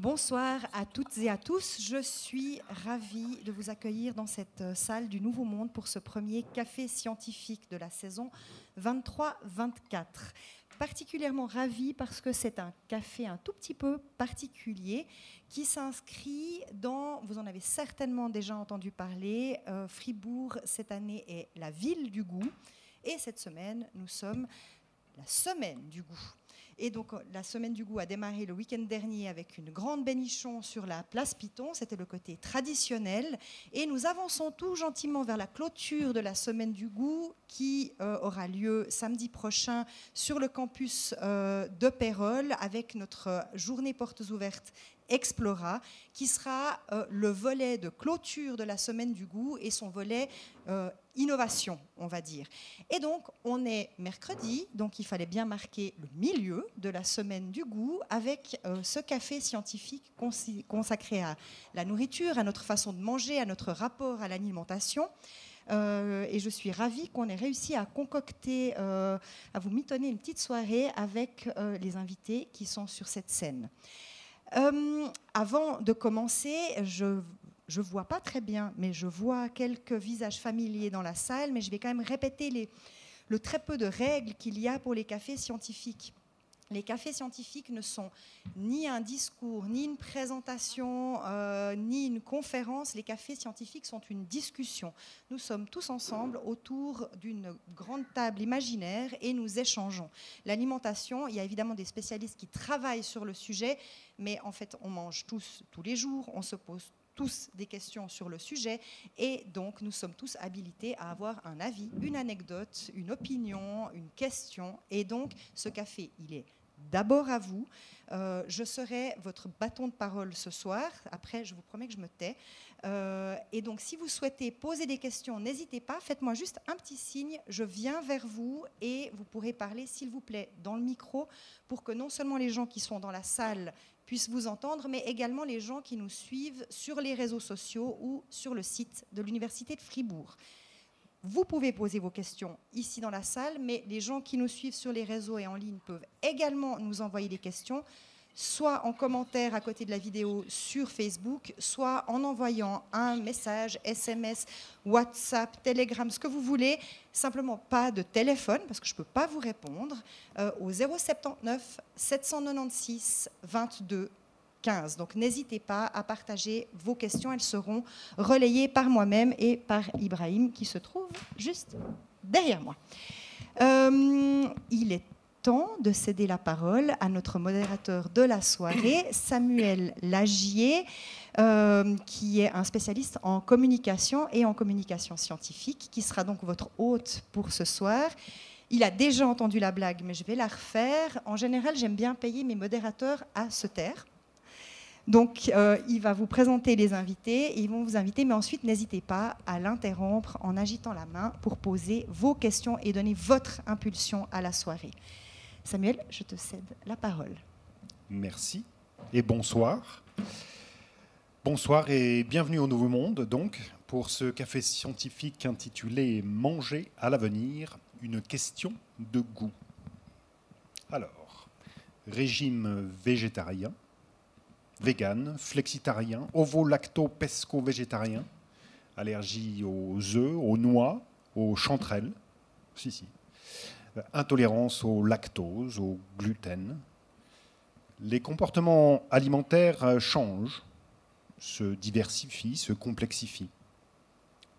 Bonsoir à toutes et à tous. Je suis ravie de vous accueillir dans cette salle du Nouveau Monde pour ce premier café scientifique de la saison 23-24. Particulièrement ravie parce que c'est un café un tout petit peu particulier qui s'inscrit dans, vous en avez certainement déjà entendu parler, Fribourg cette année est la ville du goût et cette semaine nous sommes la semaine du goût. Et donc, la semaine du goût a démarré le week-end dernier avec une grande bénichon sur la place Piton. C'était le côté traditionnel. Et nous avançons tout gentiment vers la clôture de la semaine du goût qui aura lieu samedi prochain sur le campus de Pérols avec notre journée portes ouvertes Explora, qui sera le volet de clôture de la semaine du goût et son volet innovation, on va dire. Et donc, on est mercredi, donc il fallait bien marquer le milieu de la semaine du goût avec ce café scientifique consacré à la nourriture, à notre façon de manger, à notre rapport à l'alimentation. Et je suis ravie qu'on ait réussi à concocter, à vous mitonner une petite soirée avec les invités qui sont sur cette scène. Avant de commencer, je ne vois pas très bien, mais je vois quelques visages familiers dans la salle, mais je vais quand même répéter le très peu de règles qu'il y a pour les cafés scientifiques. Les cafés scientifiques ne sont ni un discours, ni une présentation, ni une conférence. Les cafés scientifiques sont une discussion. Nous sommes tous ensemble autour d'une grande table imaginaire et nous échangeons. L'alimentation, il y a évidemment des spécialistes qui travaillent sur le sujet, mais en fait, on mange tous les jours, on se pose tous des questions sur le sujet et donc nous sommes tous habilités à avoir un avis, une anecdote, une opinion, une question. Et donc, ce café, il est d'abord à vous. Je serai votre bâton de parole ce soir. Après, je vous promets que je me tais. Et donc, si vous souhaitez poser des questions, n'hésitez pas. Faites-moi juste un petit signe. Je viens vers vous et vous pourrez parler, s'il vous plaît, dans le micro pour que non seulement les gens qui sont dans la salle puissent vous entendre, mais également les gens qui nous suivent sur les réseaux sociaux ou sur le site de l'Université de Fribourg. Vous pouvez poser vos questions ici dans la salle, mais les gens qui nous suivent sur les réseaux et en ligne peuvent également nous envoyer des questions, soit en commentaire à côté de la vidéo sur Facebook, soit en envoyant un message, SMS, WhatsApp, Telegram, ce que vous voulez, simplement pas de téléphone, parce que je ne peux pas vous répondre, au 079 796 22 15. Donc n'hésitez pas à partager vos questions, elles seront relayées par moi-même et par Ibrahim qui se trouve juste derrière moi. Il est temps de céder la parole à notre modérateur de la soirée, Samuel Lagier, qui est un spécialiste en communication et en communication scientifique, qui sera donc votre hôte pour ce soir. Il a déjà entendu la blague, mais je vais la refaire. En général, j'aime bien payer mes modérateurs à se taire. Donc, il va vous présenter les invités, et ils vont vous inviter, mais ensuite, n'hésitez pas à l'interrompre en agitant la main pour poser vos questions et donner votre impulsion à la soirée. Samuel, je te cède la parole. Merci et bonsoir. Bonsoir et bienvenue au Nouveau Monde, donc, pour ce café scientifique intitulé « Manger à l'avenir, une question de goût ». Alors, régime végétarien, vegan, flexitarien, ovo-lacto-pesco-végétarien, allergie aux œufs, aux noix, aux chanterelles, intolérance au lactose, au gluten. Les comportements alimentaires changent, se diversifient, se complexifient,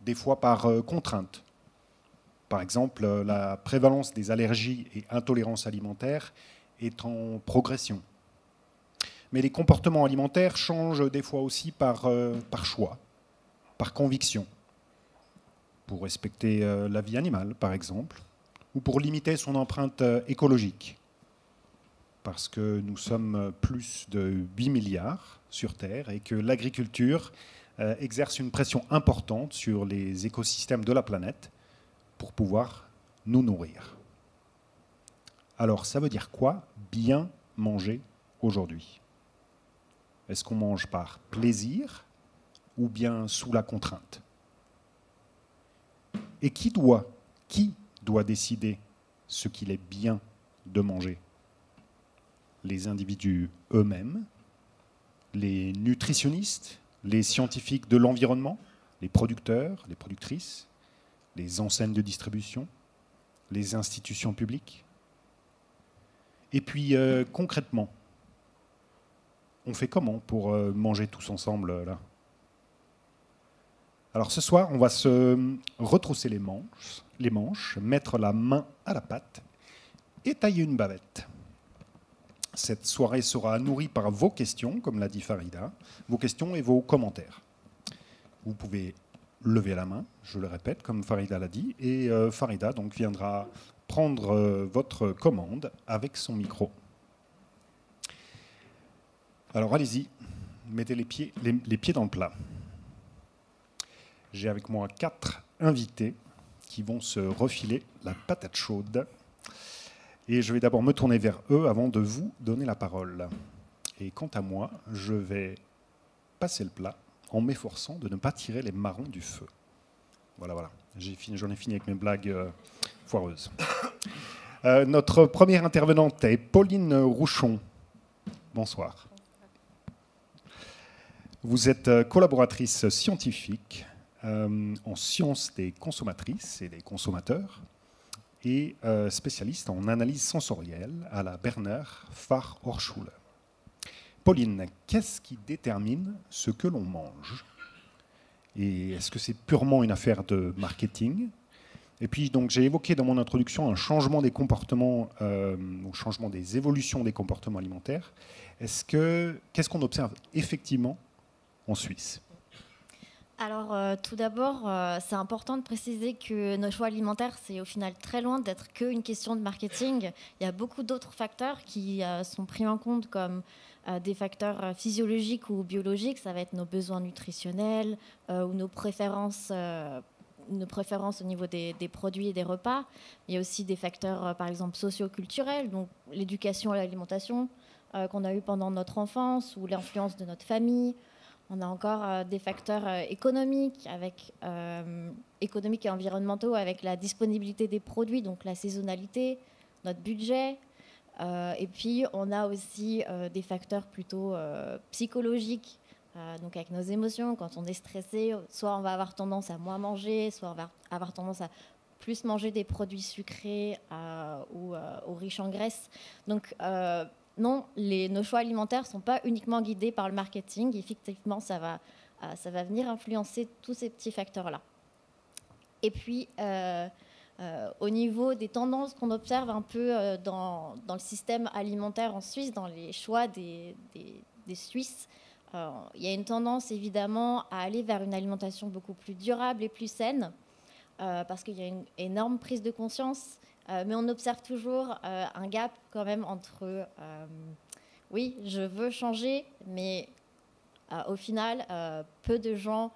des fois par contrainte. Par exemple, la prévalence des allergies et intolérances alimentaires est en progression. Mais les comportements alimentaires changent des fois aussi par choix, par conviction, pour respecter la vie animale, par exemple, ou pour limiter son empreinte écologique, parce que nous sommes plus de 8 milliards sur Terre et que l'agriculture exerce une pression importante sur les écosystèmes de la planète pour pouvoir nous nourrir. Alors, ça veut dire quoi, bien manger aujourd'hui ? Est-ce qu'on mange par plaisir ou bien sous la contrainte? Et qui doit décider ce qu'il est bien de manger? Les individus eux-mêmes les nutritionnistes, les scientifiques de l'environnement, les producteurs, les productrices, les enseignes de distribution, les institutions publiques. Et puis, concrètement, on fait comment pour manger tous ensemble là? Alors ce soir, on va se retrousser les manches, mettre la main à la pâte et tailler une bavette. Cette soirée sera nourrie par vos questions, comme l'a dit Farida, vos questions et vos commentaires. Vous pouvez lever la main, je le répète, comme Farida l'a dit, et Farida donc viendra prendre votre commande avec son micro. Alors allez-y, mettez les pieds dans le plat. J'ai avec moi 4 invités qui vont se refiler la patate chaude. Et je vais d'abord me tourner vers eux avant de vous donner la parole. Et quant à moi, je vais passer le plat en m'efforçant de ne pas tirer les marrons du feu. Voilà. J'en ai fini avec mes blagues foireuses. Notre première intervenante est Pauline Rouchon. Bonsoir. Vous êtes collaboratrice scientifique en sciences des consommatrices et des consommateurs et spécialiste en analyse sensorielle à la Berner Fachhochschule. Pauline, qu'est-ce qui détermine ce que l'on mange? Et est-ce que c'est purement une affaire de marketing? Et puis, donc, j'ai évoqué dans mon introduction un changement des comportements, ou changement des évolutions des comportements alimentaires. Qu'est-ce qu'on observe effectivement en Suisse? Alors, tout d'abord, c'est important de préciser que nos choix alimentaires, c'est au final très loin d'être qu'une question de marketing. Il y a beaucoup d'autres facteurs qui sont pris en compte, comme des facteurs physiologiques ou biologiques. Ça va être nos besoins nutritionnels ou nos préférences au niveau des produits et des repas. Il y a aussi des facteurs, par exemple, socio-culturels, donc l'éducation à l'alimentation qu'on a eu pendant notre enfance ou l'influence de notre famille. On a encore des facteurs économiques et environnementaux avec la disponibilité des produits, donc la saisonnalité, notre budget. Et puis, on a aussi des facteurs plutôt psychologiques, donc avec nos émotions. Quand on est stressé, soit on va avoir tendance à moins manger, soit on va avoir tendance à plus manger des produits sucrés ou riches en graisse. Donc, non, nos choix alimentaires ne sont pas uniquement guidés par le marketing. Effectivement, ça va venir influencer tous ces petits facteurs-là. Et puis, au niveau des tendances qu'on observe un peu dans le système alimentaire en Suisse, dans les choix des Suisses, il y a une tendance évidemment à aller vers une alimentation beaucoup plus durable et plus saine, parce qu'il y a une énorme prise de conscience. Mais on observe toujours un gap quand même entre oui, je veux changer, mais au final, peu de gens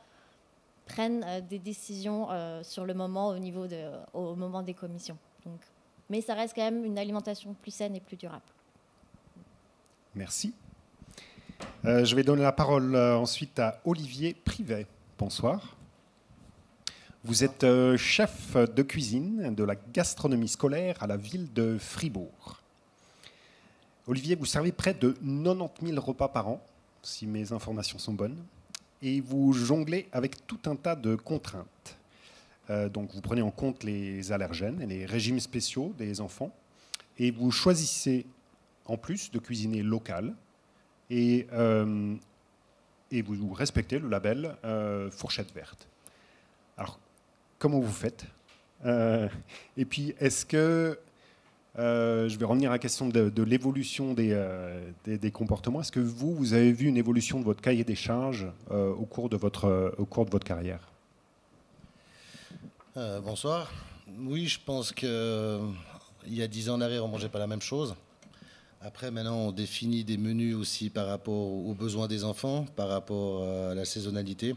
prennent des décisions sur le moment au moment des commissions. Donc, mais ça reste quand même une alimentation plus saine et plus durable. Merci. Je vais donner la parole ensuite à Olivier Privet. Bonsoir. Vous êtes chef de cuisine de la gastronomie scolaire à la ville de Fribourg. Olivier, vous servez près de 90 000 repas par an, si mes informations sont bonnes, et vous jonglez avec tout un tas de contraintes. Donc vous prenez en compte les allergènes et les régimes spéciaux des enfants, et vous choisissez en plus de cuisiner local, et vous respectez le label fourchette verte. Alors, comment vous faites? Et puis, est-ce que, je vais revenir à la question de l'évolution des comportements, est-ce que vous avez vu une évolution de votre cahier des charges au cours de votre carrière? Bonsoir. Oui, je pense qu'il y a 10 ans en arrière, on ne mangeait pas la même chose. Après, maintenant, on définit des menus aussi par rapport aux besoins des enfants, par rapport à la saisonnalité.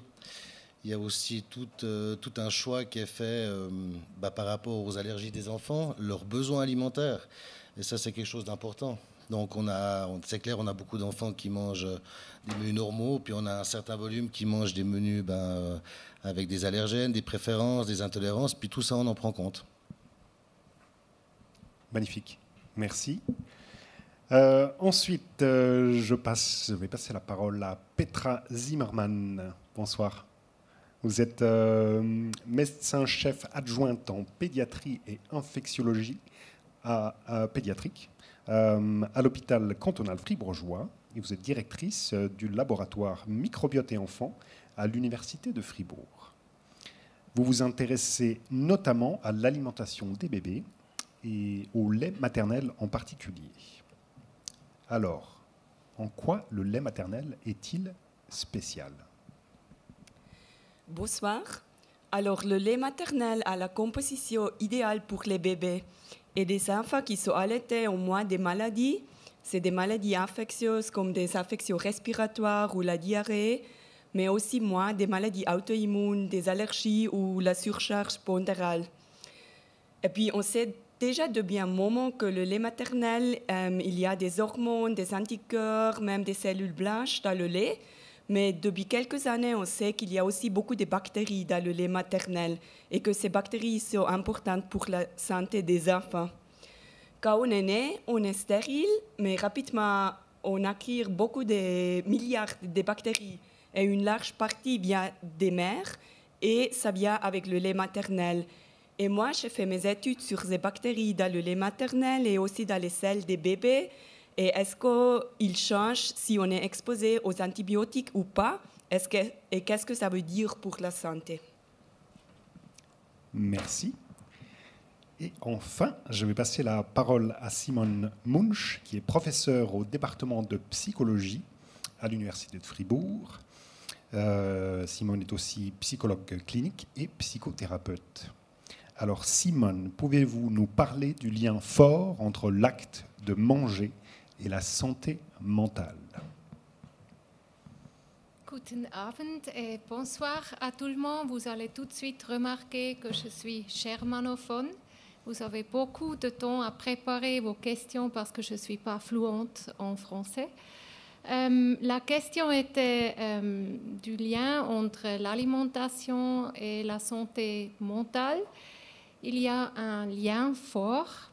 Il y a aussi tout un choix qui est fait par rapport aux allergies des enfants, leurs besoins alimentaires. Et ça, c'est quelque chose d'important. Donc, c'est clair, on a beaucoup d'enfants qui mangent des menus normaux, puis on a un certain volume qui mangent des menus avec des allergènes, des préférences, des intolérances, puis tout ça, on en prend compte. Magnifique. Merci. Ensuite, je vais passer la parole à Petra Zimmermann. Bonsoir. Vous êtes médecin-chef adjointe en pédiatrie et infectiologie pédiatrique à l'hôpital cantonal fribourgeois et vous êtes directrice du laboratoire microbiote et enfants à l'université de Fribourg. Vous vous intéressez notamment à l'alimentation des bébés et au lait maternel en particulier. Alors, en quoi le lait maternel est-il spécial ? Bonsoir. Alors, le lait maternel a la composition idéale pour les bébés et des enfants qui sont allaités ont moins de maladies. C'est des maladies infectieuses comme des infections respiratoires ou la diarrhée, mais aussi moins des maladies auto-immunes, des allergies ou la surcharge pondérale. Et puis, on sait déjà depuis un moment que le lait maternel, il y a des hormones, des anticorps, même des cellules blanches dans le lait. Mais depuis quelques années, on sait qu'il y a aussi beaucoup de bactéries dans le lait maternel et que ces bactéries sont importantes pour la santé des enfants. Quand on est né, on est stérile, mais rapidement, on acquiert beaucoup de milliards de bactéries et une large partie vient des mères et ça vient avec le lait maternel. Et moi, j'ai fait mes études sur ces bactéries dans le lait maternel et aussi dans les selles des bébés. Et est-ce qu'il change si on est exposé aux antibiotiques ou pas? Et qu'est-ce que ça veut dire pour la santé? Merci. Et enfin, je vais passer la parole à Simone Munch, qui est professeure au département de psychologie à l'Université de Fribourg. Simone est aussi psychologue clinique et psychothérapeute. Alors Simone, pouvez-vous nous parler du lien fort entre l'acte de manger et la santé mentale? Guten Abend et bonsoir à tout le monde. Vous allez tout de suite remarquer que je suis germanophone. Vous avez beaucoup de temps à préparer vos questions parce que je ne suis pas fluente en français. La question était du lien entre l'alimentation et la santé mentale. Il y a un lien fort.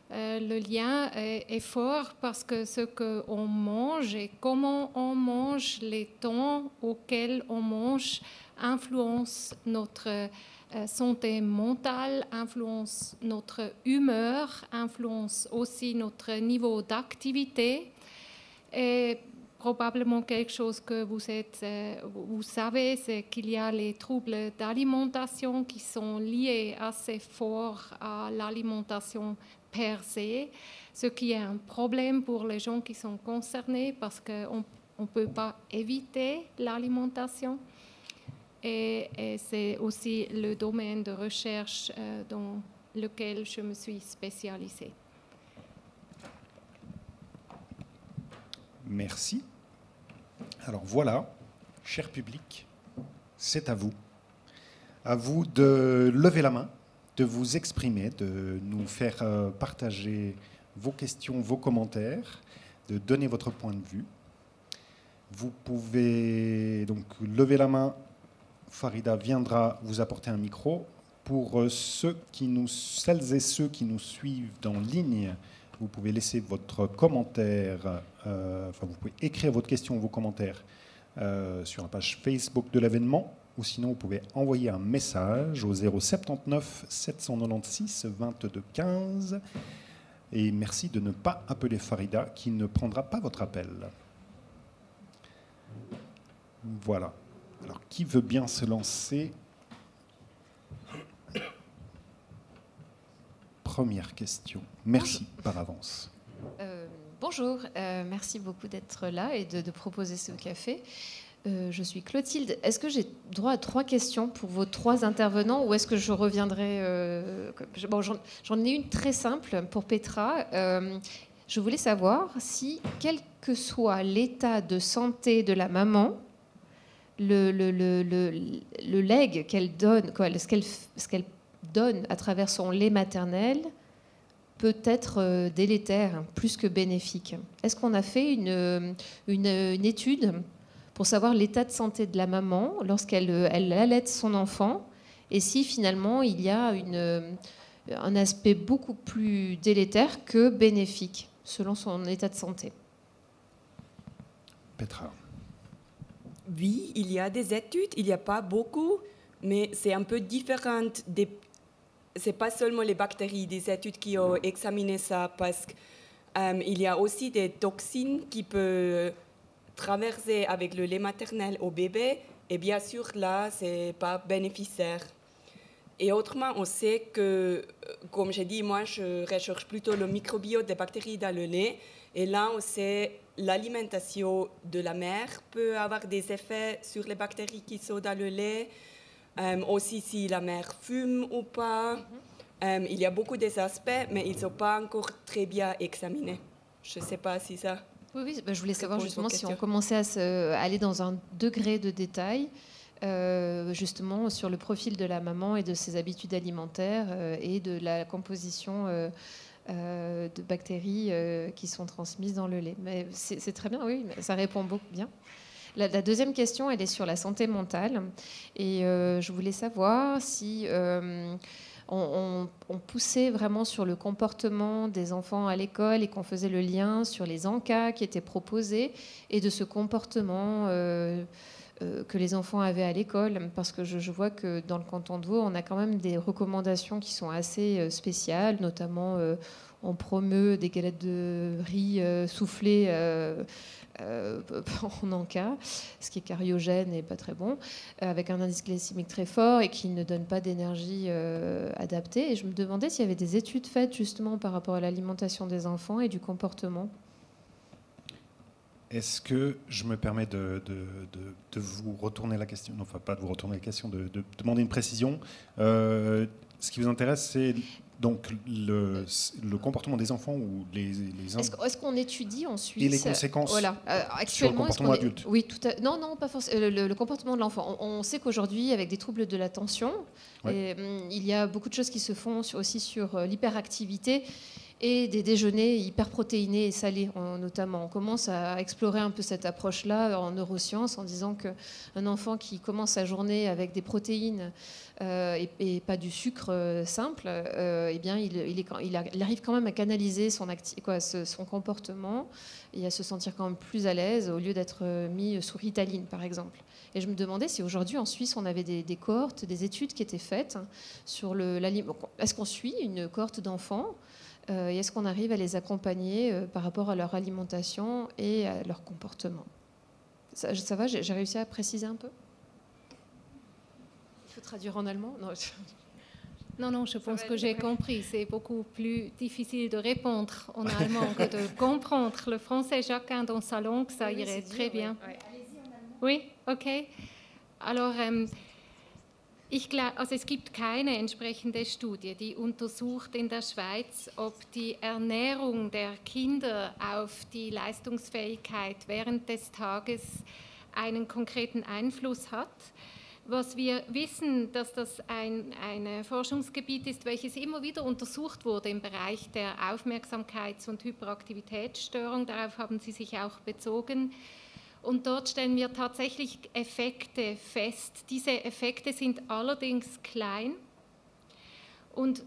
Le lien est fort parce que ce qu'on mange et comment on mange, les temps auxquels on mange, influence notre santé mentale, influence notre humeur, influence aussi notre niveau d'activité. Et probablement quelque chose que vous savez, c'est qu'il y a les troubles d'alimentation qui sont liés assez fort à l'alimentation per se, ce qui est un problème pour les gens qui sont concernés parce qu'on ne peut pas éviter l'alimentation. Et c'est aussi le domaine de recherche dans lequel je me suis spécialisée. Merci. Alors voilà, cher public, c'est à vous. À vous de lever la main, de vous exprimer, de nous faire partager vos questions, vos commentaires, de donner votre point de vue. Vous pouvez donc lever la main. Farida viendra vous apporter un micro. Pour celles et ceux qui nous suivent en ligne, vous pouvez laisser votre commentaire, vous pouvez écrire votre question ou vos commentaires sur la page Facebook de l'événement, ou sinon vous pouvez envoyer un message au 079 796 22 15. Et merci de ne pas appeler Farida, qui ne prendra pas votre appel. Voilà. Alors, qui veut bien se lancer? Première question. Merci par avance. Bonjour, merci beaucoup d'être là et de proposer ce café. Je suis Clotilde. Est-ce que j'ai droit à 3 questions pour vos 3 intervenants ou est-ce que je reviendrai j'en ai une très simple pour Petra. Je voulais savoir si, quel que soit l'état de santé de la maman, le lait qu'elle donne, ce qu'elle donne à travers son lait maternel peut être délétère, plus que bénéfique. Est-ce qu'on a fait une étude pour savoir l'état de santé de la maman lorsqu'elle allaite son enfant et si finalement il y a un aspect beaucoup plus délétère que bénéfique selon son état de santé. Petra. Oui, il y a des études, il n'y a pas beaucoup, mais c'est un peu différent. Ce n'est pas seulement les bactéries, des études qui ont examiné ça, parce qu'il y a aussi des toxines qui peuvent traverser avec le lait maternel au bébé, et bien sûr, là, ce n'est pas bénéficiaire. Et autrement, on sait que, comme j'ai dit, moi, je recherche plutôt le microbiote des bactéries dans le lait, et là, on sait l'alimentation de la mère peut avoir des effets sur les bactéries qui sont dans le lait, aussi si la mère fume ou pas. Il y a beaucoup d'aspects, mais ils ne sont pas encore très bien examinés. Je ne sais pas si ça... Oui, je voulais savoir justement si on commençait à aller dans un degré de détail, justement sur le profil de la maman et de ses habitudes alimentaires et de la composition de bactéries qui sont transmises dans le lait. Mais c'est très bien, oui, ça répond beaucoup bien. La deuxième question, elle est sur la santé mentale. Et je voulais savoir si on poussait vraiment sur le comportement des enfants à l'école et qu'on faisait le lien sur les encas qui étaient proposés et de ce comportement que les enfants avaient à l'école. Parce que je vois que dans le canton de Vaud, on a quand même des recommandations qui sont assez spéciales, notamment on promeut des galettes de riz soufflées en encas, ce qui est cariogène et pas très bon, avec un indice glycémique très fort et qui ne donne pas d'énergie adaptée. Et je me demandais s'il y avait des études faites justement par rapport à l'alimentation des enfants et du comportement. Est-ce que je me permets de vous retourner la question, enfin pas de vous retourner la question, de demander une précision. Ce qui vous intéresse, c'est donc le comportement des enfants ou les Est-ce qu'on étudie en Suisse et les conséquences actuellement, sur le comportement adulte? Oui, non, pas forcément. Le comportement de l'enfant. On sait qu'aujourd'hui, avec des troubles de l'attention, il y a beaucoup de choses qui se font aussi sur l'hyperactivité et des déjeuners hyper protéinés et salés, notamment. On commence à explorer un peu cette approche-là en neurosciences en disant qu'un enfant qui commence sa journée avec des protéines et pas du sucre simple, eh bien, il arrive quand même à canaliser son comportement et à se sentir quand même plus à l'aise au lieu d'être mis sous Ritaline, par exemple. Et je me demandais si aujourd'hui en Suisse on avait des cohortes, des études qui étaient faites sur l'aliment. Est-ce qu'on suit une cohorte d'enfants et est-ce qu'on arrive à les accompagner par rapport à leur alimentation et à leur comportement? Ça va, j'ai réussi à préciser un peu? Il faut traduire en allemand? Non, je pense que j'ai compris. C'est beaucoup plus difficile de répondre en allemand que de comprendre le français, chacun dans sa langue, ça irait très bien. Allez-y en allemand. Oui, okay. Alors, es gibt keine entsprechende Studie, die untersucht in der Schweiz, ob die Ernährung der Kinder auf die Leistungsfähigkeit während des Tages einen konkreten Einfluss hat. Was wir wissen, dass das ein Forschungsgebiet ist, welches immer wieder untersucht wurde im Bereich der Aufmerksamkeits- und Hyperaktivitätsstörung, darauf haben Sie sich auch bezogen. Und dort stellen wir tatsächlich Effekte fest. Diese Effekte sind allerdings klein und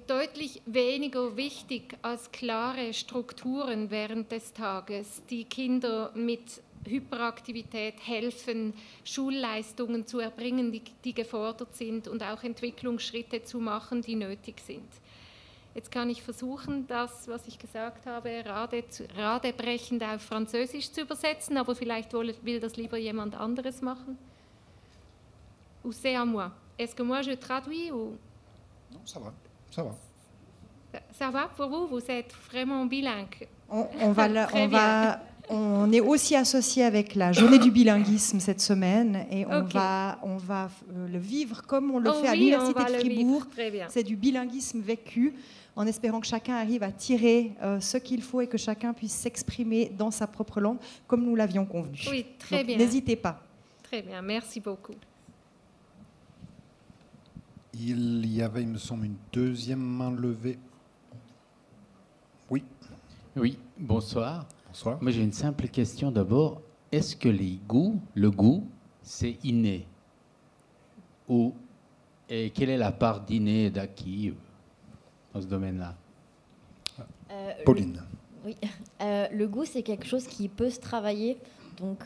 deutlich weniger wichtig als klare Strukturen während des Tages, die Kinder mit Hyperaktivität helfen, Schulleistungen zu erbringen, die gefordert sind und auch Entwicklungsschritte zu machen, die nötig sind. Jetzt kann ich versuchen, das, was ich gesagt habe, radebrechend auf Französisch zu übersetzen, aber vielleicht will das lieber jemand anderes machen. Ou c'est à moi? Est-ce que moi je traduis ou... Non, ça va, ça va. Ça va pour vous? Vous êtes vraiment bilingue. On est aussi associé avec la journée du bilinguisme cette semaine et on va le vivre comme on le fait à l'Université de Fribourg. C'est du bilinguisme vécu, en espérant que chacun arrive à tirer ce qu'il faut et que chacun puisse s'exprimer dans sa propre langue, comme nous l'avions convenu. Oui, très bien. N'hésitez pas. Très bien, merci beaucoup. Il y avait, il me semble, une deuxième main levée. Oui. Oui, bonsoir. Bonsoir. Moi, j'ai une simple question d'abord. Est-ce que le goût, c'est inné? Et quelle est la part d'inné et d'acquis dans ce domaine-là? Pauline. Oui, le goût, c'est quelque chose qui peut se travailler. Donc,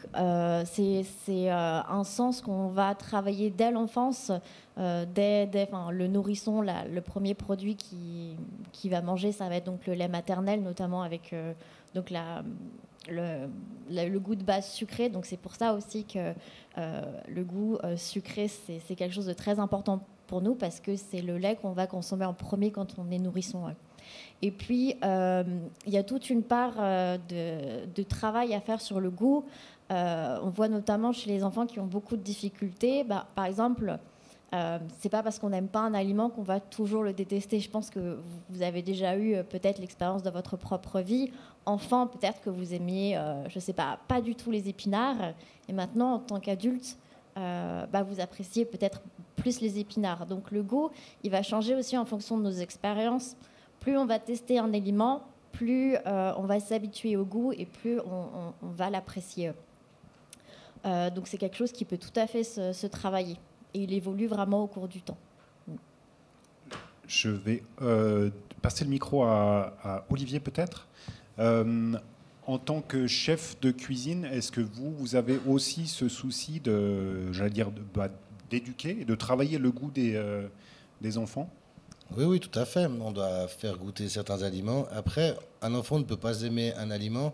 c'est un sens qu'on va travailler dès l'enfance, le nourrisson. Le premier produit qui va manger, ça va être donc le lait maternel, notamment avec donc le goût de base sucré. Donc, c'est pour ça aussi que le goût sucré, c'est quelque chose de très important pour nous, parce que c'est le lait qu'on va consommer en premier quand on est nourrisson. Ouais. Et puis, il y a toute une part de travail à faire sur le goût. On voit notamment chez les enfants qui ont beaucoup de difficultés. Par exemple, c'est pas parce qu'on n'aime pas un aliment qu'on va toujours le détester. Je pense que vous avez déjà eu peut-être l'expérience de votre propre vie. Enfant, peut-être que vous aimiez, je sais pas du tout les épinards. Et maintenant, en tant qu'adulte, vous appréciez peut-être plus les épinards. Donc le goût, il va changer aussi en fonction de nos expériences. Plus on va tester un aliment, plus on va s'habituer au goût et plus on va l'apprécier. Donc c'est quelque chose qui peut tout à fait se travailler. Et il évolue vraiment au cours du temps. Je vais passer le micro à Olivier peut-être. En tant que chef de cuisine, est-ce que vous avez aussi ce souci d'éduquer et de travailler le goût des enfants ? Oui, tout à fait. On doit faire goûter certains aliments. Après, un enfant ne peut pas aimer un aliment,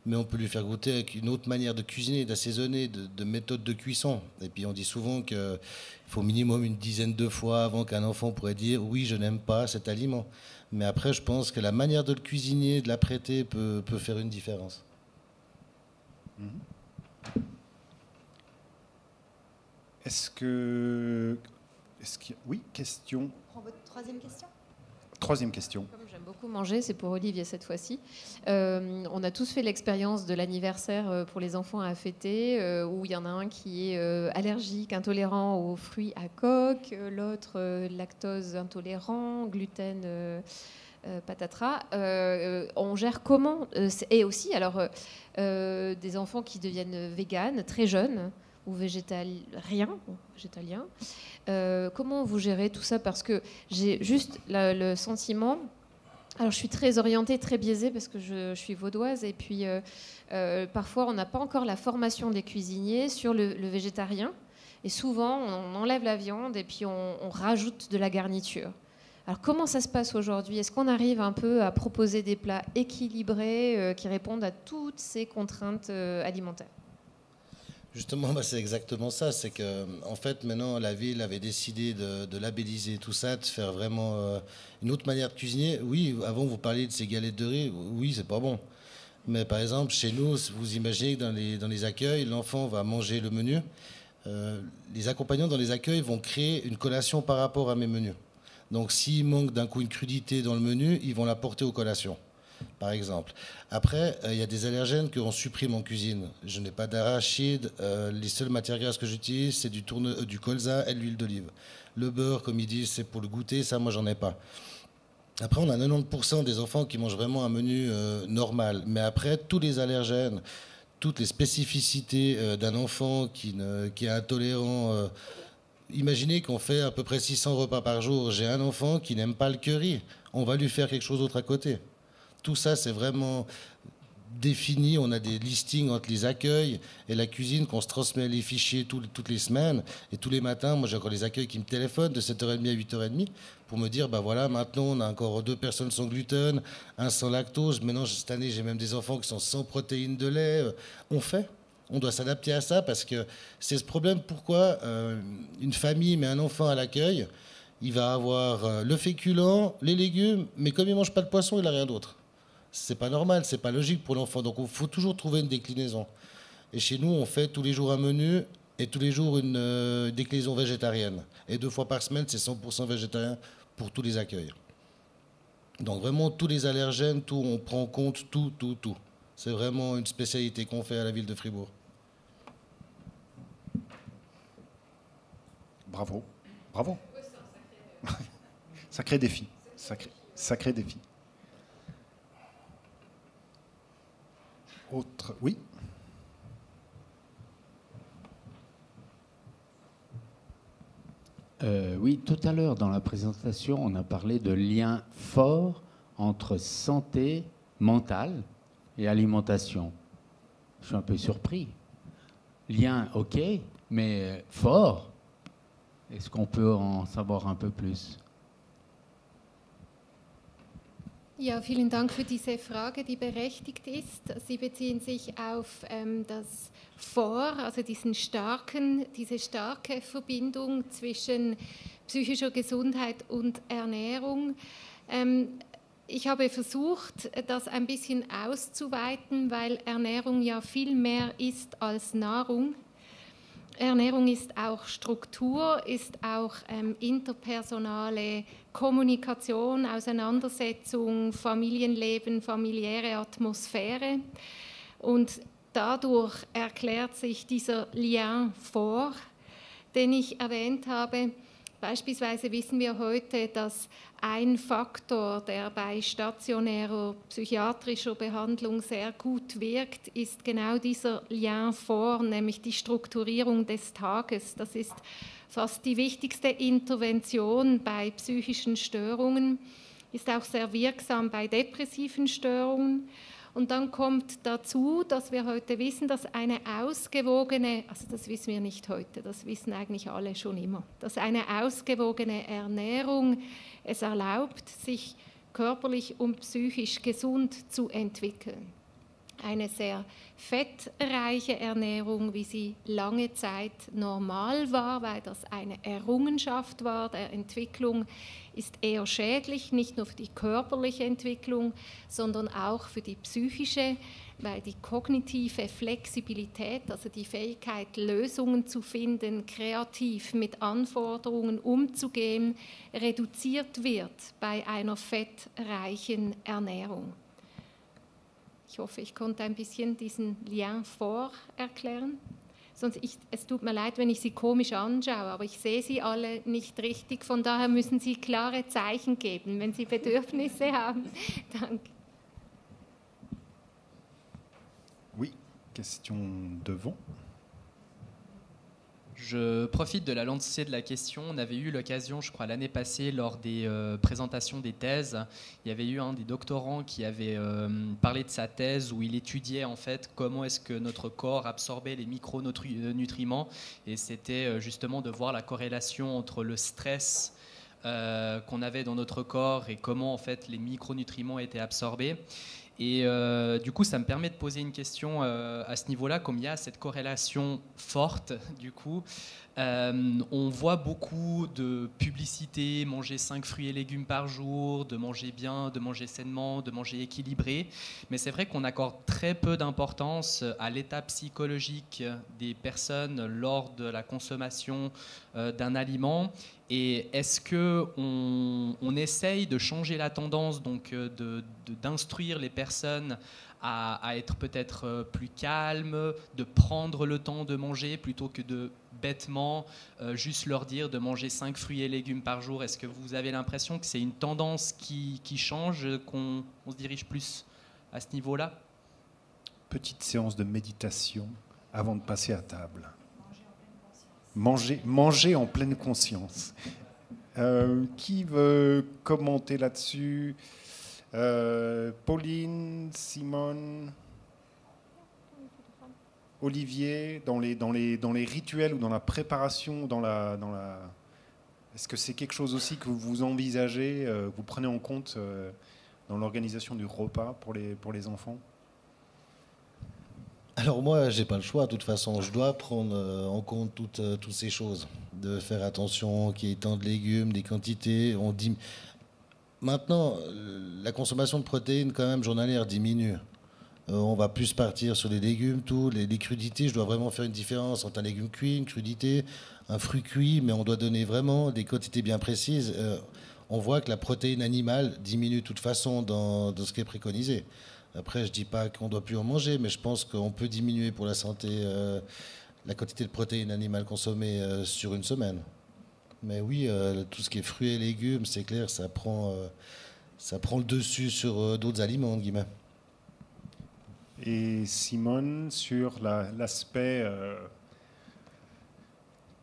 mais on peut lui faire goûter avec une autre manière de cuisiner, d'assaisonner, de méthode de cuisson. Et puis on dit souvent qu'il faut minimum une dizaine de fois avant qu'un enfant pourrait dire « oui, je n'aime pas cet aliment ». Mais après, je pense que la manière de le cuisiner, de l'apprêter, peut faire une différence. Oui, question. On prend votre troisième question. Troisième question. Comme j'aime beaucoup manger, c'est pour Olivier cette fois-ci. On a tous fait l'expérience de l'anniversaire pour les enfants à fêter, où il y en a un qui est allergique, intolérant aux fruits à coque, l'autre lactose intolérant, gluten patatras. On gère comment et aussi, alors, des enfants qui deviennent véganes très jeunes ou végétaliens. Comment vous gérez tout ça? Parce que j'ai juste le sentiment... Alors, je suis très orientée, très biaisée, parce que je suis vaudoise. Et puis, parfois, on n'a pas encore la formation des cuisiniers sur le végétarien. Et souvent, on enlève la viande et puis on rajoute de la garniture. Alors, comment ça se passe aujourd'hui? Est-ce qu'on arrive un peu à proposer des plats équilibrés qui répondent à toutes ces contraintes alimentaires? Justement, c'est exactement ça. C'est que, en fait, maintenant, la ville avait décidé de labelliser tout ça, de faire vraiment une autre manière de cuisiner. Oui, avant, vous parliez de ces galettes de riz. Oui, c'est pas bon. Mais par exemple, chez nous, vous imaginez que dans les accueils, l'enfant va manger le menu. Les accompagnants dans les accueils vont créer une collation par rapport à mes menus. Donc, s'il manque d'un coup une crudité dans le menu, ils vont l'apporter aux collations, par exemple. Après, il y a des allergènes qu'on supprime en cuisine. Je n'ai pas d'arachide. Les seules matières grasses que j'utilise, c'est du colza et de l'huile d'olive. Le beurre, comme ils disent, c'est pour le goûter. Ça, moi, j'en ai pas. Après, on a 90% des enfants qui mangent vraiment un menu normal. Mais après, tous les allergènes, toutes les spécificités d'un enfant qui est intolérant... Imaginez qu'on fait à peu près 600 repas par jour. J'ai un enfant qui n'aime pas le curry. On va lui faire quelque chose d'autre à côté. Tout ça, c'est vraiment défini. On a des listings entre les accueils et la cuisine qu'on se transmet les fichiers toutes les semaines. Et tous les matins, moi, j'ai encore les accueils qui me téléphonent de 7h30 à 8h30 pour me dire, voilà, maintenant, on a encore 2 personnes sans gluten, 1 sans lactose. Maintenant, cette année, j'ai même des enfants qui sont sans protéines de lait. On doit s'adapter à ça parce que c'est ce problème. Pourquoi une famille met un enfant à l'accueil, il va avoir le féculent, les légumes, mais comme il ne mange pas de poisson, il n'a rien d'autre. C'est pas normal, c'est pas logique pour l'enfant. Donc il faut toujours trouver une déclinaison. Et chez nous, on fait tous les jours un menu et tous les jours une déclinaison végétarienne. Et 2 fois par semaine, c'est 100% végétarien pour tous les accueils. Donc vraiment, tous les allergènes, tout, on prend en compte tout. C'est vraiment une spécialité qu'on fait à la ville de Fribourg. Bravo. Sacré défi. Sacré défi. Autre, oui. Oui, tout à l'heure dans la présentation, on a parlé de liens forts entre santé mental et alimentation. Je suis un peu surpris. Lien, ok, mais fort. Est-ce qu'on peut en savoir un peu plus? Ja, vielen Dank für diese Frage, die berechtigt ist. Sie beziehen sich auf das Vor, also diese starke Verbindung zwischen psychischer Gesundheit und Ernährung. Ich habe versucht, das ein bisschen auszuweiten, weil Ernährung ja viel mehr ist als Nahrung. Ernährung ist auch Struktur, ist auch interpersonale Kommunikation, Auseinandersetzung, Familienleben, familiäre Atmosphäre. Und dadurch erklärt sich dieser Lien fort, den ich erwähnt habe. Beispielsweise wissen wir heute, dass ein Faktor, der bei stationärer psychiatrischer Behandlung sehr gut wirkt, ist genau dieser Lien fort, nämlich die Strukturierung des Tages. Das ist fast die wichtigste Intervention bei psychischen Störungen, ist auch sehr wirksam bei depressiven Störungen. Und dann kommt dazu, dass wir heute wissen, dass eine ausgewogene, also das wissen wir nicht heute, das wissen eigentlich alle schon immer, dass eine ausgewogene Ernährung es erlaubt, sich körperlich und psychisch gesund zu entwickeln. Eine sehr fettreiche Ernährung, wie sie lange Zeit normal war, weil das eine Errungenschaft war der Entwicklung, ist eher schädlich, nicht nur für die körperliche Entwicklung, sondern auch für die psychische, weil die kognitive Flexibilität, also die Fähigkeit, Lösungen zu finden, kreativ mit Anforderungen umzugehen, reduziert wird bei einer fettreichen Ernährung. Ich hoffe, ich konnte ein bisschen diesen Lien fort erklären. Es tut mir leid, wenn ich Sie komisch anschaue, aber ich sehe Sie alle nicht richtig. Von daher müssen Sie klare Zeichen geben, wenn Sie Bedürfnisse haben. Danke. Oui, question devant. Je profite de la lancée de la question. On avait eu l'occasion, je crois, l'année passée, lors des présentations des thèses, il y avait eu un des doctorants qui avait parlé de sa thèse où il étudiait en fait comment est-ce que notre corps absorbait les micronutriments, et c'était justement de voir la corrélation entre le stress qu'on avait dans notre corps et comment en fait les micronutriments étaient absorbés. Et du coup, ça me permet de poser une question à ce niveau-là, comme il y a cette corrélation forte, du coup, on voit beaucoup de publicités, manger 5 fruits et légumes par jour, de manger bien, de manger sainement, de manger équilibré, mais c'est vrai qu'on accorde très peu d'importance à l'état psychologique des personnes lors de la consommation d'un aliment. Et est-ce qu'on essaye de changer la tendance, donc d'instruire les personnes à être peut-être plus calmes, de prendre le temps de manger plutôt que de bêtement juste leur dire de manger 5 fruits et légumes par jour? Est-ce que vous avez l'impression que c'est une tendance qui change, qu'on se dirige plus à ce niveau-là? Petite séance de méditation avant de passer à table. Manger en pleine conscience. Qui veut commenter là-dessus? Pauline, Simone, Olivier, dans les rituels ou dans la préparation, est-ce que c'est quelque chose aussi que vous envisagez, que vous prenez en compte dans l'organisation du repas pour les enfants? Alors moi, j'ai pas le choix. De toute façon, je dois prendre en compte toutes ces choses, de faire attention qu'il y ait tant de légumes, des quantités. On dit maintenant, la consommation de protéines quand même journalière diminue. On va plus partir sur les légumes, les crudités. Je dois vraiment faire une différence entre un légume cuit, une crudité, un fruit cuit, mais on doit donner vraiment des quantités bien précises. On voit que la protéine animale diminue de toute façon dans ce qui est préconisé. Après, je ne dis pas qu'on ne doit plus en manger, mais je pense qu'on peut diminuer pour la santé la quantité de protéines animales consommées sur une semaine. Mais oui, tout ce qui est fruits et légumes, c'est clair, ça prend le dessus sur d'autres aliments, entre guillemets. Et Simone, sur l'aspect,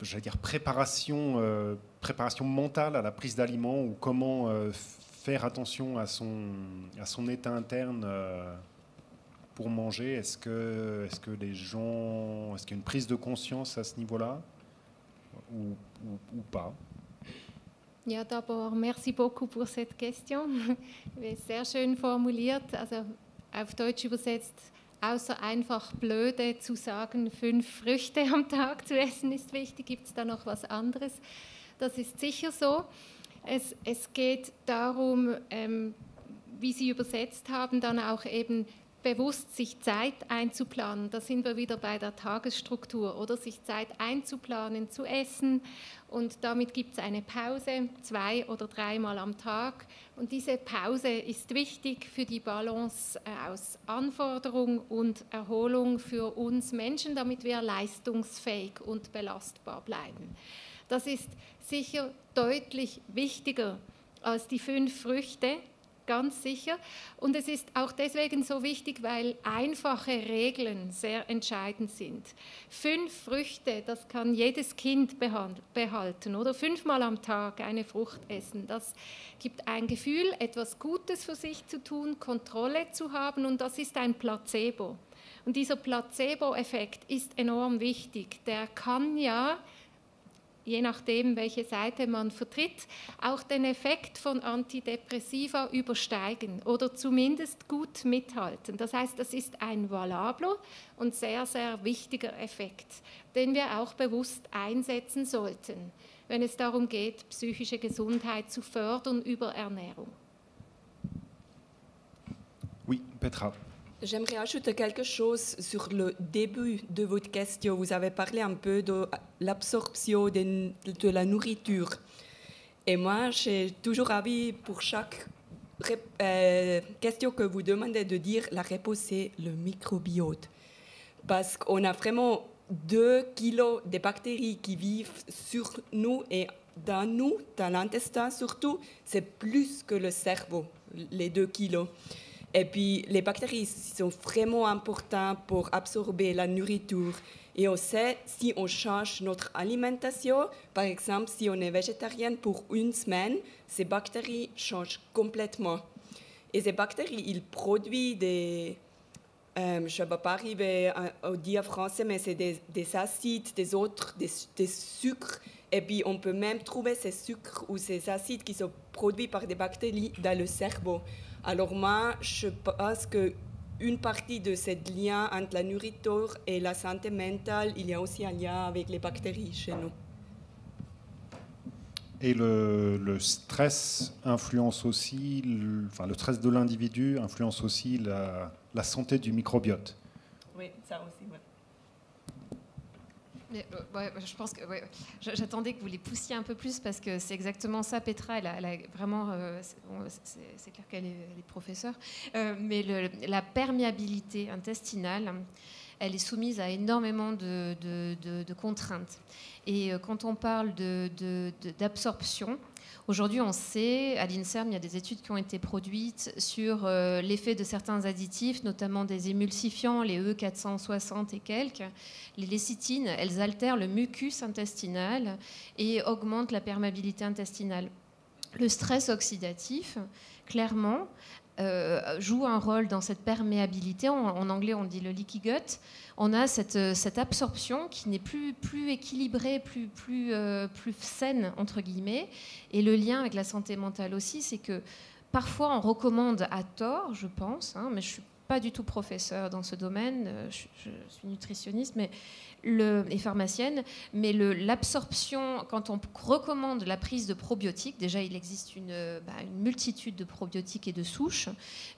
j'allais dire préparation mentale à la prise d'aliments, ou comment faire attention à son état interne pour manger? Est-ce que les gens, est-ce qu'il y a une prise de conscience à ce niveau-là ou pas? Ja, d'abord, merci beaucoup pour cette question. Sehr schön formuliert, also auf Deutsch übersetzt, außer einfach blöde zu sagen, 5 Früchte am Tag zu essen ist wichtig, gibt es da noch was anderes? Das ist sicher so. Es geht darum, wie Sie übersetzt haben, dann auch eben bewusst sich Zeit einzuplanen. Da sind wir wieder bei der Tagesstruktur, oder sich Zeit einzuplanen, zu essen. Und damit gibt es eine Pause, 2 oder 3 Mal am Tag. Und diese Pause ist wichtig für die Balance aus Anforderung und Erholung für uns Menschen, damit wir leistungsfähig und belastbar bleiben. Das ist sicher deutlich wichtiger als die 5 Früchte, ganz sicher. Und es ist auch deswegen so wichtig, weil einfache Regeln sehr entscheidend sind. 5 Früchte, das kann jedes Kind behalten, oder 5-mal am Tag eine Frucht essen. Das gibt ein Gefühl, etwas Gutes für sich zu tun, Kontrolle zu haben, und das ist ein Placebo. Und dieser Placebo-Effekt ist enorm wichtig. Der kann ja, je nachdem, welche Seite man vertritt, auch den Effekt von Antidepressiva übersteigen oder zumindest gut mithalten. Das heißt, das ist ein valabler und sehr, sehr wichtiger Effekt, den wir auch bewusst einsetzen sollten, wenn es darum geht, psychische Gesundheit zu fördern über Ernährung. Oui, Petra. J'aimerais ajouter quelque chose sur le début de votre question. Vous avez parlé un peu de l'absorption de la nourriture. Et moi, j'ai toujours envie, pour chaque question que vous demandez, de dire la réponse, c'est le microbiote. Parce qu'on a vraiment 2 kilos de bactéries qui vivent sur nous et dans nous, dans l'intestin surtout. C'est plus que le cerveau, les 2 kilos. Et puis, les bactéries sont vraiment importantes pour absorber la nourriture. Et on sait, si on change notre alimentation, par exemple, si on est végétarien pour 1 semaine, ces bactéries changent complètement. Et ces bactéries, ils produisent des... je ne vais pas arriver à dire en français, mais c'est des acides, des sucres. Et puis, on peut même trouver ces sucres ou ces acides qui sont produits par des bactéries dans le cerveau. Alors moi, je pense qu'une partie de ce lien entre la nourriture et la santé mentale, il y a aussi un lien avec les bactéries chez nous. Et le stress influence aussi, le stress de l'individu influence aussi la santé du microbiote. Oui, ça aussi, oui. Mais, je pense que j'attendais que vous les poussiez un peu plus parce que c'est exactement ça. Petra, elle a vraiment, c'est clair qu'elle est professeure, mais la perméabilité intestinale, elle est soumise à énormément de contraintes. Et quand on parle d'absorption, aujourd'hui, on sait, à l'INSERM, il y a des études qui ont été produites sur l'effet de certains additifs, notamment des émulsifiants, les E460 et quelques. Les lécithines, elles altèrent le mucus intestinal et augmentent la perméabilité intestinale. Le stress oxydatif, clairement, joue un rôle dans cette perméabilité. En anglais, on dit le leaky gut. On a cette absorption qui n'est plus équilibrée, plus saine, entre guillemets. Et le lien avec la santé mentale aussi, c'est que parfois on recommande à tort, je pense, mais je ne suis pas du tout professeure dans ce domaine, je suis nutritionniste et pharmacienne, mais l'absorption, quand on recommande la prise de probiotiques, déjà il existe une multitude de probiotiques et de souches,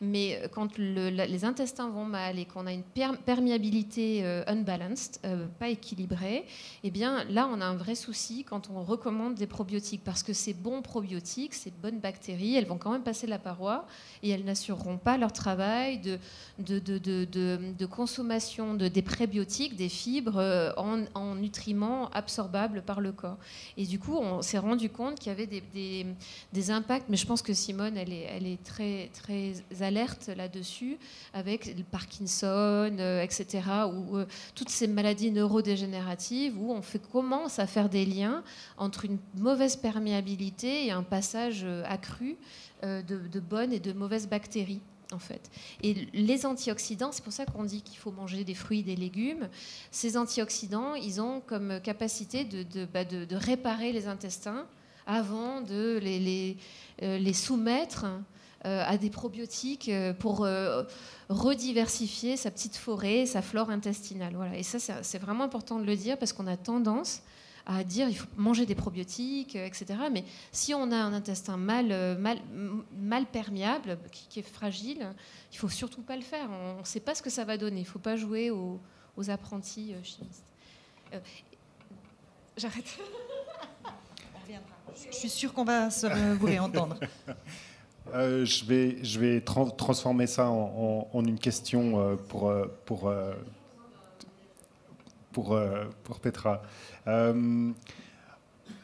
mais quand les intestins vont mal et qu'on a une perméabilité unbalanced, pas équilibrée, eh bien là on a un vrai souci quand on recommande des probiotiques, parce que ces bons probiotiques, ces bonnes bactéries, elles vont quand même passer la paroi et elles n'assureront pas leur travail de consommation des prébiotiques, des fibres en nutriments absorbables par le corps. Et du coup, on s'est rendu compte qu'il y avait des impacts, mais je pense que Simone, elle est très, très alerte là-dessus, avec le Parkinson, etc., ou toutes ces maladies neurodégénératives, où on commence à faire des liens entre une mauvaise perméabilité et un passage accru de bonnes et de mauvaises bactéries, en fait. Et les antioxydants, c'est pour ça qu'on dit qu'il faut manger des fruits et des légumes. Ces antioxydants, ils ont comme capacité de réparer les intestins avant de les soumettre à des probiotiques pour rediversifier sa petite forêt, sa flore intestinale. Voilà. Et ça, c'est vraiment important de le dire, parce qu'on a tendance à dire il faut manger des probiotiques, etc. Mais si on a un intestin mal perméable, qui est fragile, il ne faut surtout pas le faire. On ne sait pas ce que ça va donner. Il ne faut pas jouer aux apprentis chimistes. J'arrête. On reviendra. Je suis sûre qu'on va vous réentendre. Je vais transformer ça en une question pour Petra.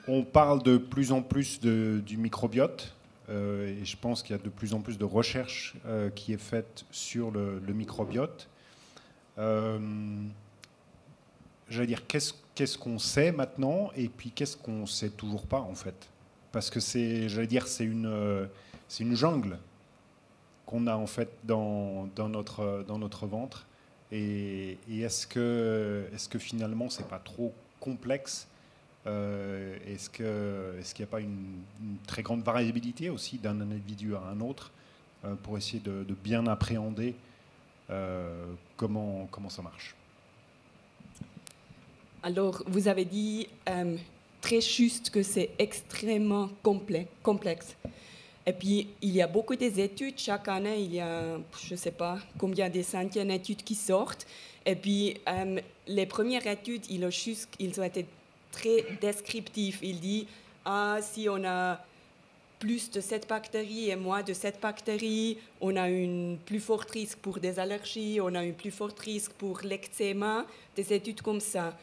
On parle de plus en plus du microbiote, et je pense qu'il y a de plus en plus de recherche qui est faite sur le microbiote. J'allais dire, qu'est-ce qu'on sait maintenant, et puis qu'est-ce qu'on ne sait toujours pas, en fait? Parce que c'est une jungle qu'on a en fait dans notre ventre. Et est-ce que finalement c'est pas trop complexe? Est-ce qu'il n'y a pas une très grande variabilité aussi d'un individu à un autre pour essayer de bien appréhender comment ça marche? Alors, vous avez dit très juste que c'est extrêmement complexe. Et puis, il y a beaucoup d'études. Chaque année, il y a, je ne sais pas combien de centaines d'études qui sortent. Et puis, les premières études, ils ont été très descriptifs. Ils disent, si on a plus de cette bactérie et moins de cette bactérie, on a un plus fort risque pour des allergies, on a un plus fort risque pour l'eczéma, des études comme ça.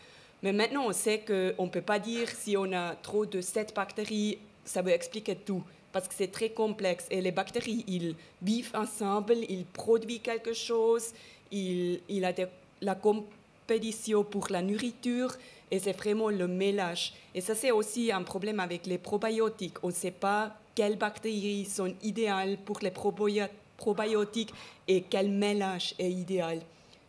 Mais maintenant, on sait qu'on ne peut pas dire si on a trop de cette bactérie, ça veut expliquer tout. Parce que c'est très complexe. Et les bactéries, ils vivent ensemble, ils produisent quelque chose, il y a la compétition pour la nourriture, et c'est vraiment le mélange. Et ça, c'est aussi un problème avec les probiotiques. On ne sait pas quelles bactéries sont idéales pour les probiotiques et quel mélange est idéal.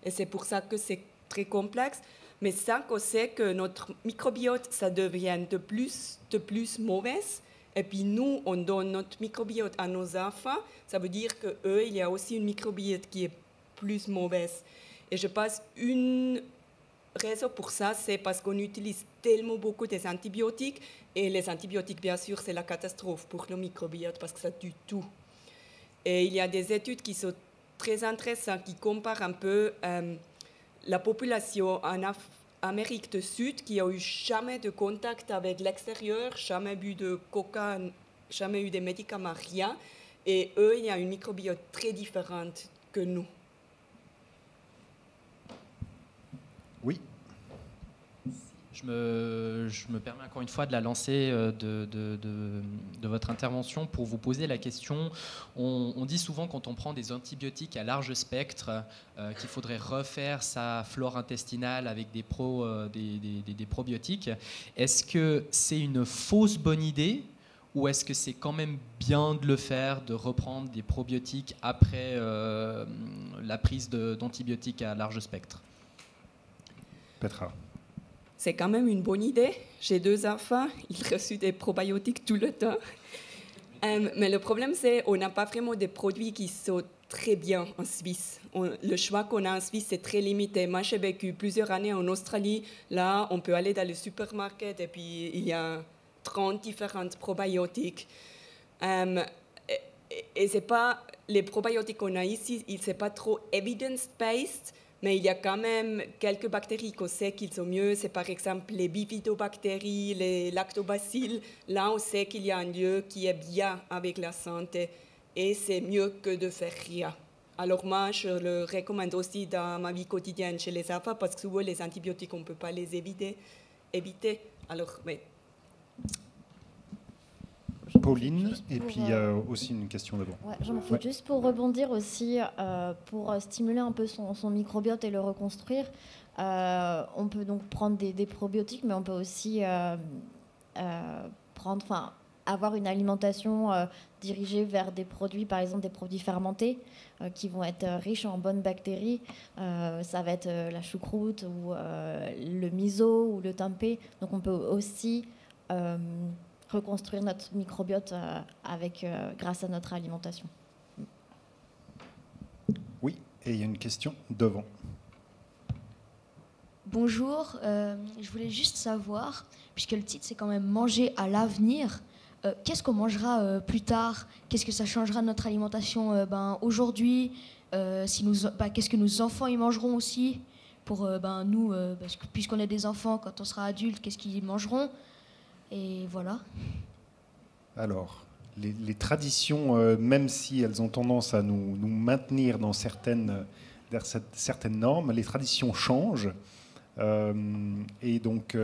Et c'est pour ça que c'est très complexe. Mais ça, qu'on sait que notre microbiote, ça devient de plus mauvais. Et puis nous, on donne notre microbiote à nos enfants. Ça veut dire qu'eux, il y a aussi une microbiote qui est plus mauvaise. Et je pense une raison pour ça, c'est parce qu'on utilise tellement beaucoup des antibiotiques. Et les antibiotiques, bien sûr, c'est la catastrophe pour le microbiote parce que ça tue tout. Et il y a des études qui sont très intéressantes, qui comparent un peu la population en Amérique du Sud qui a eu jamais de contact avec l'extérieur, jamais bu de coca, jamais eu de médicaments, rien. Et eux, il y a une microbiote très différente que nous. Oui. Je me permets encore une fois de la lancer de votre intervention pour vous poser la question. On dit souvent quand on prend des antibiotiques à large spectre qu'il faudrait refaire sa flore intestinale avec des probiotiques. Est-ce que c'est une fausse bonne idée ou est-ce que c'est quand même bien de le faire, de reprendre des probiotiques après la prise d'antibiotiques à large spectre? Petra. C'est quand même une bonne idée. J'ai 2 enfants, ils reçoivent des probiotiques tout le temps. Mais le problème, c'est qu'on n'a pas vraiment des produits qui sont très bien en Suisse. Le choix qu'on a en Suisse, c'est très limité. Moi, j'ai vécu plusieurs années en Australie. Là, on peut aller dans le supermarché et puis il y a 30 différents probiotiques. Et c'est pas, les probiotiques qu'on a ici, ce n'est pas trop evidence-based. Mais il y a quand même quelques bactéries qu'on sait qu'ils sont mieux. C'est par exemple les bifidobactéries, les lactobacilles. Là, on sait qu'il y a un lieu qui est bien avec la santé. Et c'est mieux que de faire rien. Alors moi, je le recommande aussi dans ma vie quotidienne chez les enfants parce que souvent les antibiotiques, on ne peut pas les éviter. Alors, oui. Pauline, et puis aussi une question devant. Ouais, j'en profite juste pour rebondir aussi, pour stimuler un peu son microbiote et le reconstruire. On peut donc prendre des probiotiques, mais on peut aussi avoir une alimentation dirigée vers des produits, par exemple des produits fermentés, qui vont être riches en bonnes bactéries. Ça va être la choucroute ou le miso ou le tempeh. Donc on peut aussi reconstruire notre microbiote grâce à notre alimentation. Oui, et il y a une question devant. Bonjour, je voulais juste savoir, puisque le titre c'est quand même manger à l'avenir, qu'est-ce qu'on mangera plus tard? Qu'est-ce que ça changera de notre alimentation aujourd'hui? Qu'est-ce que nos enfants y mangeront aussi? Pour nous, puisqu'on est des enfants, quand on sera adulte, qu'est-ce qu'ils mangeront? Et voilà. Alors, les traditions, même si elles ont tendance à nous maintenir dans certaines normes, les traditions changent. Et donc,